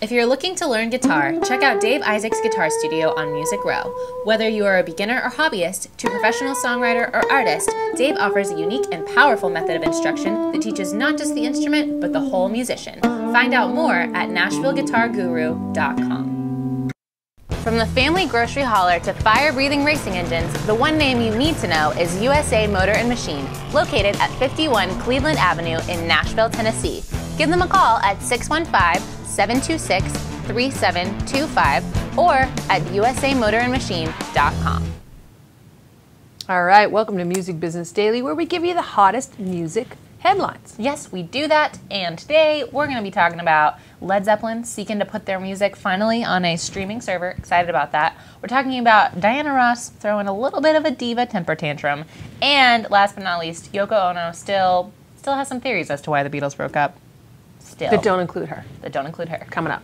If you're looking to learn guitar, check out Dave Isaac's Guitar Studio on Music Row. Whether you are a beginner or hobbyist, to professional songwriter or artist, Dave offers a unique and powerful method of instruction that teaches not just the instrument, but the whole musician. Find out more at NashvilleGuitarGuru.com. From the family grocery hauler to fire-breathing racing engines, the one name you need to know is USA Motor and Machine, located at 51 Cleveland Avenue in Nashville, Tennessee. Give them a call at 615-726-3725 or at usamotorandmachine.com. All right, welcome to Music Business Daily, where we give you the hottest music headlines. Yes, we do that, and today we're going to be talking about Led Zeppelin seeking to put their music finally on a streaming server. Excited about that. We're talking about Diana Ross throwing a little bit of a diva temper tantrum, and last but not least, Yoko Ono still has some theories as to why the Beatles broke up. That don't include her. That don't include her. Coming up.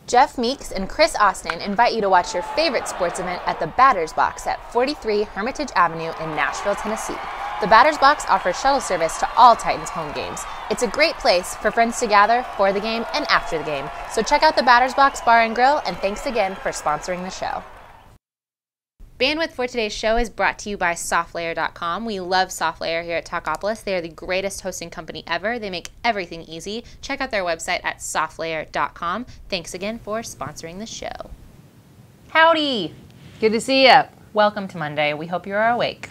Jeff Meeks and Chris Austin invite you to watch your favorite sports event at the Batter's Box at 43 Hermitage Avenue in Nashville, Tennessee. The Batter's Box offers shuttle service to all Titans home games. It's a great place for friends to gather for the game and after the game. So check out the Batter's Box Bar and Grill, and thanks again for sponsoring the show. Bandwidth for today's show is brought to you by SoftLayer.com. We love SoftLayer here at Talkopolis. They are the greatest hosting company ever. They make everything easy. Check out their website at SoftLayer.com. Thanks again for sponsoring the show. Howdy! Good to see you. Welcome to Monday. We hope you are awake.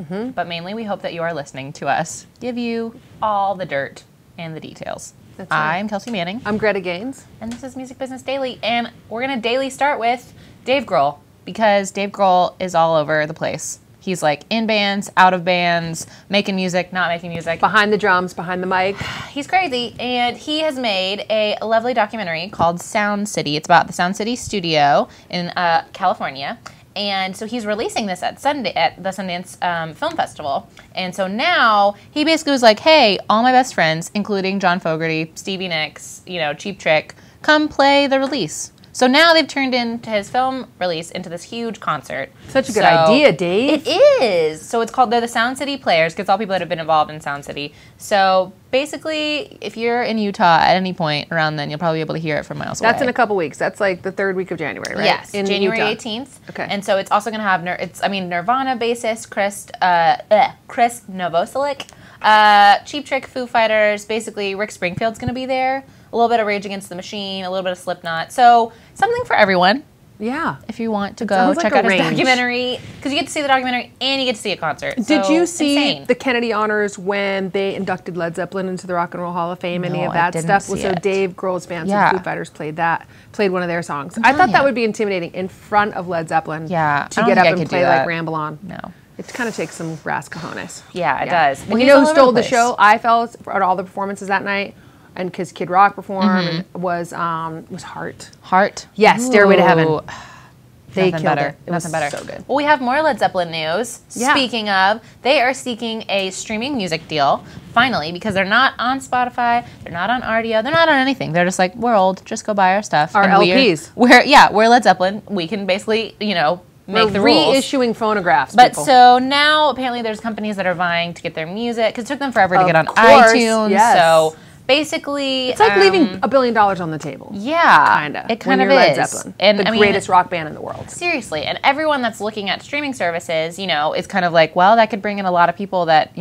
But mainly we hope that you are listening to us give you all the dirt and the details. That's right. I'm Kelsey Manning. I'm Greta Gaines. And this is Music Business Daily. And we're going to daily start with Dave Grohl, because Dave Grohl is all over the place. He's like in bands, out of bands, making music, not making music. Behind the drums, behind the mic. He's crazy, and he has made a lovely documentary called Sound City. It's about the Sound City studio in California. And so he's releasing this at the Sundance Film Festival. And so now he basically was like, hey, all my best friends, including John Fogerty, Stevie Nicks, Cheap Trick, come play the release. So now they've turned into his film release into this huge concert. Such a good idea, Dave. It is. So it's called, they're the Sound City Players, because all people that have been involved in Sound City. So basically, if you're in Utah at any point around then, you'll probably be able to hear it from miles away. That's in a couple weeks. That's like the third week of January, right? Yes, in January Utah. 18th. Okay. And so it's also going to have, Nirvana bassist Chris Novoselic, Cheap Trick, Foo Fighters, basically Rick Springfield's going to be there. A little bit of Rage Against the Machine, a little bit of Slipknot. So something for everyone. Yeah. If you want to go check out his documentary, because you get to see the documentary and you get to see a concert. Did you see the Kennedy Honors when they inducted Led Zeppelin into the Rock and Roll Hall of Fame? Any of that stuff? Well, so Dave Grohl's band, Foo Fighters, played one of their songs. I thought that would be intimidating in front of Led Zeppelin. Yeah, to get up and play like Ramble On. No. It kind of takes some brass cojones. Yeah, it does. Well, you know who stole the show? I felt at all the performances that night. And because Kid Rock performed, and was Heart. Heart? Yes, Stairway to Heaven. They Nothing killed better. it. It was so good. Well, we have more Led Zeppelin news. Yeah. Speaking of, they are seeking a streaming music deal, finally, because they're not on Spotify, they're not on RDO, they're not on anything. They're just like, we're old, just go buy our stuff. Our LPs. We're Led Zeppelin. We can basically, make the rules. Reissuing phonographs, But people. so now, apparently, there's companies that are vying to get their music, because it took them forever to get on iTunes. Yes. So basically, it's like leaving $1 billion on the table. Yeah, kind of. It kind of Led is. Zeppelin, And the greatest rock band in the world. Seriously, and everyone that's looking at streaming services, is kind of like, well, that could bring in a lot of people that,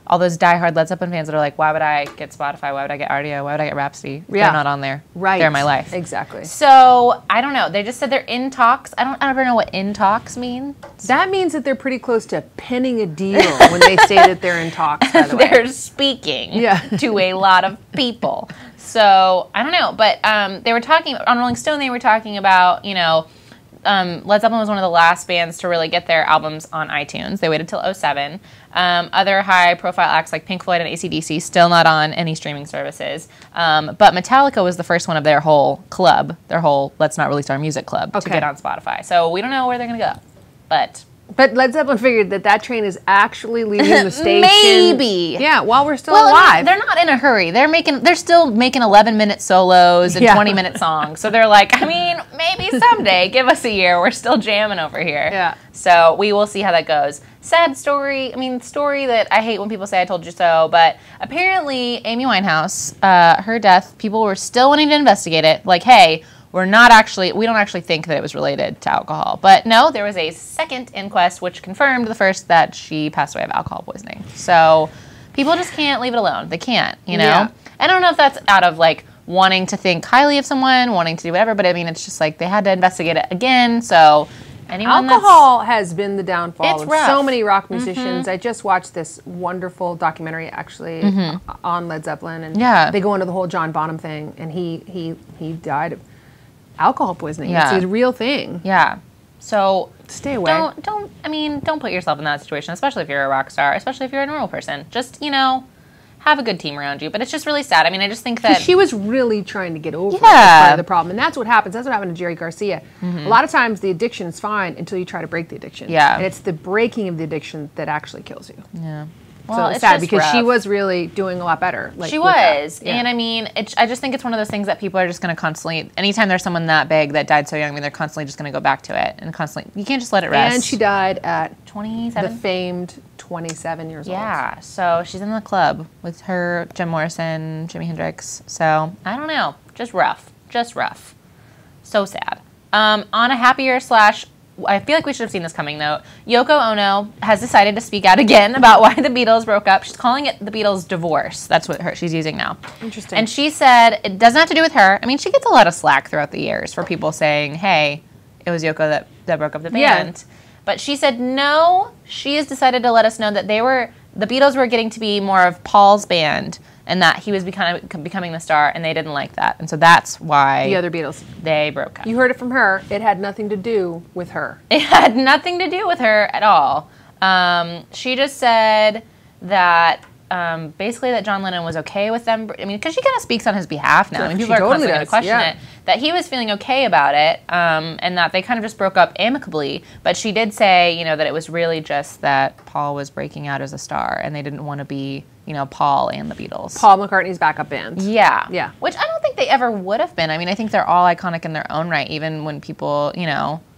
all those diehard Led Zeppelin fans that are like, why would I get Spotify? Why would I get RDO? Why would I get Rhapsody? They're not on there. Right. They're my life. Exactly. So, I don't know. They just said they're in talks. I don't ever know what in talks means. That means that they're pretty close to penning a deal when they say that they're in talks, by the way. They're speaking to a lot of people. So, I don't know. But they were talking, on Rolling Stone, they were talking about, Led Zeppelin was one of the last bands to really get their albums on iTunes. They waited till 2007. Other high-profile acts like Pink Floyd and AC/DC still not on any streaming services. But Metallica was the first one of their whole club, their whole Let's Not Release Our Music club, to get on Spotify. So we don't know where they're going to go. But But Led Zeppelin figured that train is actually leaving the station. Maybe. Yeah, while we're still alive. They're not in a hurry. They're still making 11-minute solos and 20-minute songs. So they're like, I mean, maybe someday, give us a year. We're still jamming over here. Yeah. So we will see how that goes. Sad story. I mean, story that I hate when people say I told you so, but apparently Amy Winehouse, her death, people were still wanting to investigate it. Like, hey, we don't actually think that it was related to alcohol. But no, there was a second inquest which confirmed the first that she passed away of alcohol poisoning. So people just can't leave it alone. They can't, you know? Yeah. I don't know if that's out of like wanting to think highly of someone, wanting to do whatever, but I mean, it's just like they had to investigate it again. So alcohol has been the downfall of so many rock musicians. I just watched this wonderful documentary actually on Led Zeppelin, and they go into the whole John Bonham thing, and he died of alcohol poisoning. It's a real thing. Yeah. So stay away. Don't put yourself in that situation, especially if you're a rock star, especially if you're a normal person. Just, have a good team around you. But it's just really sad. I mean, I just think that she was really trying to get over it. That's part of the problem. And that's what happens. That's what happened to Jerry Garcia. A lot of times the addiction is fine until you try to break the addiction. Yeah. And it's the breaking of the addiction that actually kills you. Yeah. Well, so it's sad because she was really doing a lot better. Like, she was. Yeah. And I mean, I just think it's one of those things that people are just going to constantly, anytime there's someone that big that died so young, I mean, they're constantly just going to go back to it and constantly, you can't just let it rest. And she died at 27. The famed 27 years old. Yeah. So she's in the club with her, Jim Morrison, Jimi Hendrix. So I don't know. Just rough. Just rough. So sad. On a happier / I feel like we should have seen this coming, though. Yoko Ono has decided to speak out again about why the Beatles broke up. She's calling it the Beatles' divorce. That's what she's using now. Interesting. And she said it doesn't have to do with her. I mean, she gets a lot of slack throughout the years for people saying, hey, it was Yoko that broke up the band. Yeah. But she said, no, she has decided to let us know that the Beatles were getting to be more of Paul's band, and that he was becoming the star, and they didn't like that. And so that's why the other Beatles, they broke up. You heard it from her. It had nothing to do with her. It had nothing to do with her at all. She just said that basically that John Lennon was okay with them. I mean, because she kind of speaks on his behalf now. I mean, people are constantly going to question it. That he was feeling okay about it, and that they kind of just broke up amicably. But she did say, that it was really just that Paul was breaking out as a star, and they didn't want to be, Paul and the Beatles. Paul McCartney's backup band. Yeah. Yeah. Which I don't think they ever would have been. I mean, I think they're all iconic in their own right, even when people, even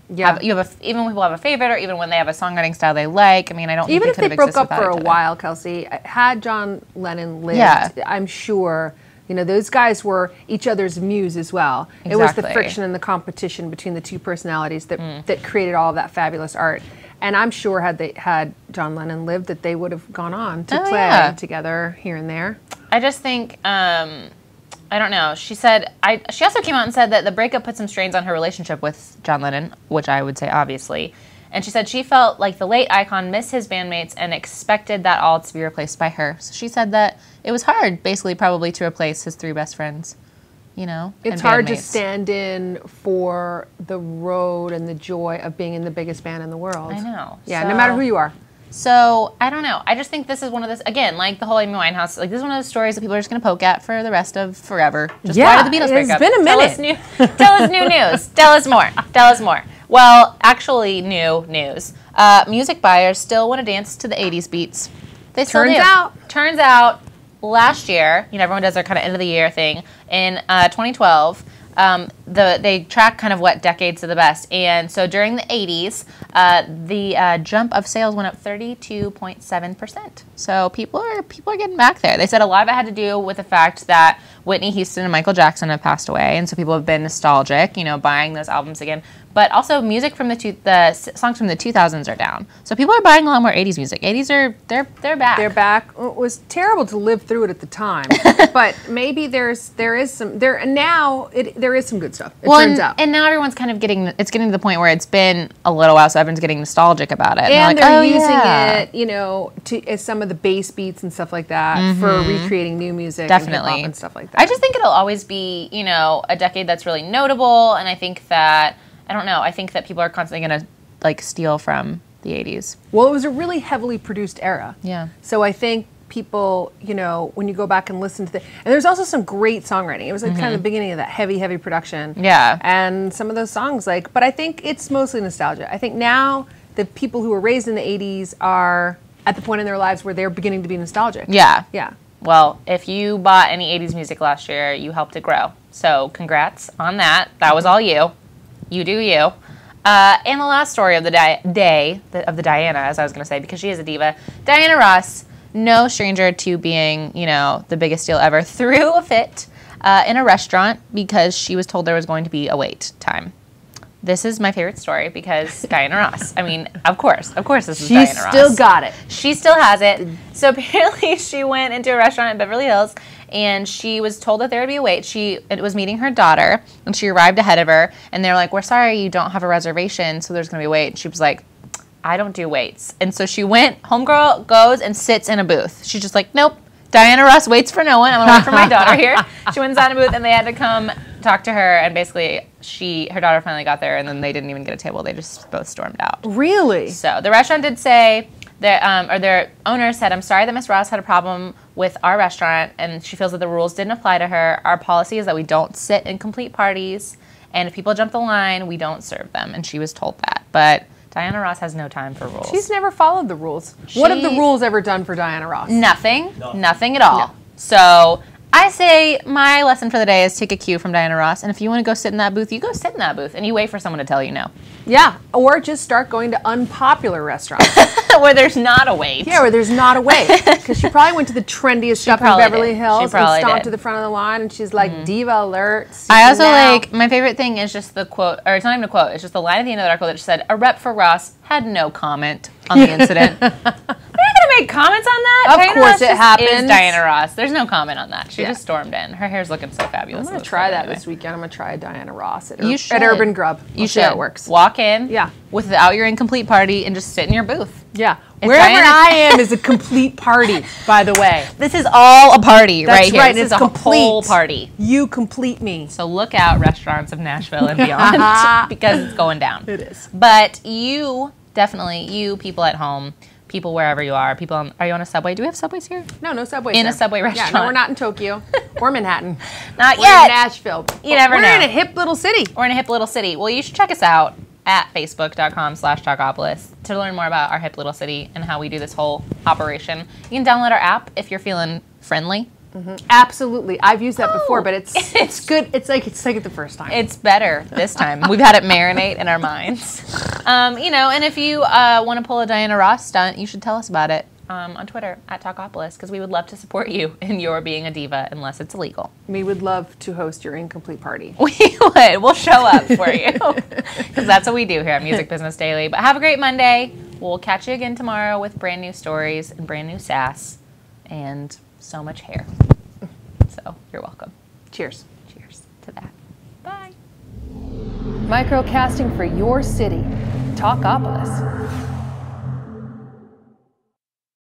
when people have a favorite, or even when they have a songwriting style they like. I mean, I don't think even they if they broke up for a other. while, Kelsey, had John Lennon lived, I'm sure, those guys were each other's muse as well. Exactly. It was the friction and the competition between the two personalities that created all of that fabulous art. And I'm sure had John Lennon lived, that they would have gone on to play together here and there. I just think, I don't know. She said, she also came out and said that the breakup put some strains on her relationship with John Lennon, which I would say obviously. And she said she felt like the late icon missed his bandmates and expected that all to be replaced by her. So she said that it was hard, basically, probably to replace his three best friends. It's hard to stand in for the road and the joy of being in the biggest band in the world. I know. Yeah, no matter who you are. So, I don't know. I just think this is one of those, again, like the whole Amy Winehouse, like this is one of those stories that people are just going to poke at for the rest of forever. Just why did the Beatles break up? It's been a minute. Tell us new news. Tell us more. Tell us more. Well, actually, new news. Music buyers still want to dance to the 80s beats. They still do. Turns out, last year, everyone does their kind of end of the year thing. In 2012, they track kind of what decades are the best. And so during the 80s, the jump of sales went up 32.7%. So people are getting back there. They said a lot of it had to do with the fact that Whitney Houston and Michael Jackson have passed away, and so people have been nostalgic, buying those albums again. But also music from the songs from the 2000s are down. So people are buying a lot more 80s music. 80s they're back. They're back. It was terrible to live through it at the time, but maybe there is some good stuff. It turns out. And now everyone's kind of getting to the point where it's been a little while, so everyone's getting nostalgic about it. And they're using it, as some of the bass beats and stuff like that for recreating new music, definitely, and hip-hop and stuff like that. I just think it'll always be, a decade that's really notable, and I think that. I don't know. I think that people are constantly going to steal from the 80s. Well, it was a really heavily produced era. Yeah. So I think people, when you go back and listen to and there's also some great songwriting. It was kind of the beginning of that heavy production. Yeah. And some of those songs, but I think it's mostly nostalgia. I think now the people who were raised in the 80s are at the point in their lives where they're beginning to be nostalgic. Yeah. Yeah. Well, if you bought any 80s music last year, you helped it grow. So congrats on that. That was all you. You do you. And the last story of the day of the Diana, as I was going to say, because she is a diva, Diana Ross, no stranger to being, you know, the biggest deal ever, threw a fit in a restaurant because she was told there was going to be a wait time. This is my favorite story because Diana Ross. I mean, of course this is Diana Ross. She still got it. She still has it. So apparently she went into a restaurant in Beverly Hills and she was told that there would be a wait. It was meeting her daughter and she arrived ahead of her and they're like, we're sorry you don't have a reservation, so there's going to be a wait. And she was like, I don't do waits. And so she went, homegirl goes and sits in a booth. She's just like, nope, Diana Ross waits for no one. I'm going to wait for my daughter here. She went inside a booth and they had to come talk to her, and basically her daughter finally got there and then they didn't even get a table. They just both stormed out. Really? So the restaurant did say that, or their owner said, I'm sorry that Miss Ross had a problem with our restaurant and she feels that the rules didn't apply to her. Our policy is that we don't sit in complete parties, and if people jump the line, we don't serve them. And she was told that. But Diana Ross has no time for rules. She's never followed the rules. What have the rules ever done for Diana Ross? Nothing. Nothing at all. No. So I say my lesson for the day is take a cue from Diana Ross, and if you want to go sit in that booth, you go sit in that booth, and you wait for someone to tell you no. Yeah, or just start going to unpopular restaurants. Where there's not a wait. Yeah, where there's not a wait. Because she probably went to the trendiest stuff in Beverly Hills and stomped to the front of the line, and she's like, diva alert. I also like, my favorite thing is just the quote, or it's not even a quote, it's just the line at the end of the article that just said, a rep for Ross had no comment on the incident. We're not going to make comments on that. Of Diana course Ross it happens. Is Diana Ross. There's no comment on that. She just stormed in. Her hair's looking so fabulous. I'm going to try that this weekend. I'm going to try a Diana Ross at at Urban Grub. You should. See how it works. Walk in yeah. without your incomplete party and just sit in your booth. Yeah. Wherever I am is a complete party, by the way. This is all a party That's right here. Right. This is a whole party. You complete me. So look out, restaurants of Nashville and beyond, because it's going down. It is. But you, definitely, you people at home, people wherever you are, are you on a subway? Do we have subways here? No, no subways in a subway restaurant. Yeah, no, we're not in Tokyo or Manhattan. Not we're yet. In Nashville. You never know. We're in a hip little city. We're in a hip little city. Well, you should check us out at facebook.com/Talkopolis to learn more about our hip little city and how we do this whole operation. You can download our app if you're feeling friendly. Mm-hmm. Absolutely. I've used that before, but it's good. It's like it the first time. It's better this time. We've had it marinate in our minds. You know, and if you want to pull a Diana Ross stunt, you should tell us about it on Twitter at Talkopolis, because we would love to support you in your being a diva, unless it's illegal. We would love to host your incomplete party. We would. We'll show up for you, because that's what we do here at Music Business Daily. But have a great Monday. We'll catch you again tomorrow with brand new stories and brand new sass and so much hair. So you're welcome. Cheers. Cheers to that. Bye. Microcasting for your city. Talkopolis.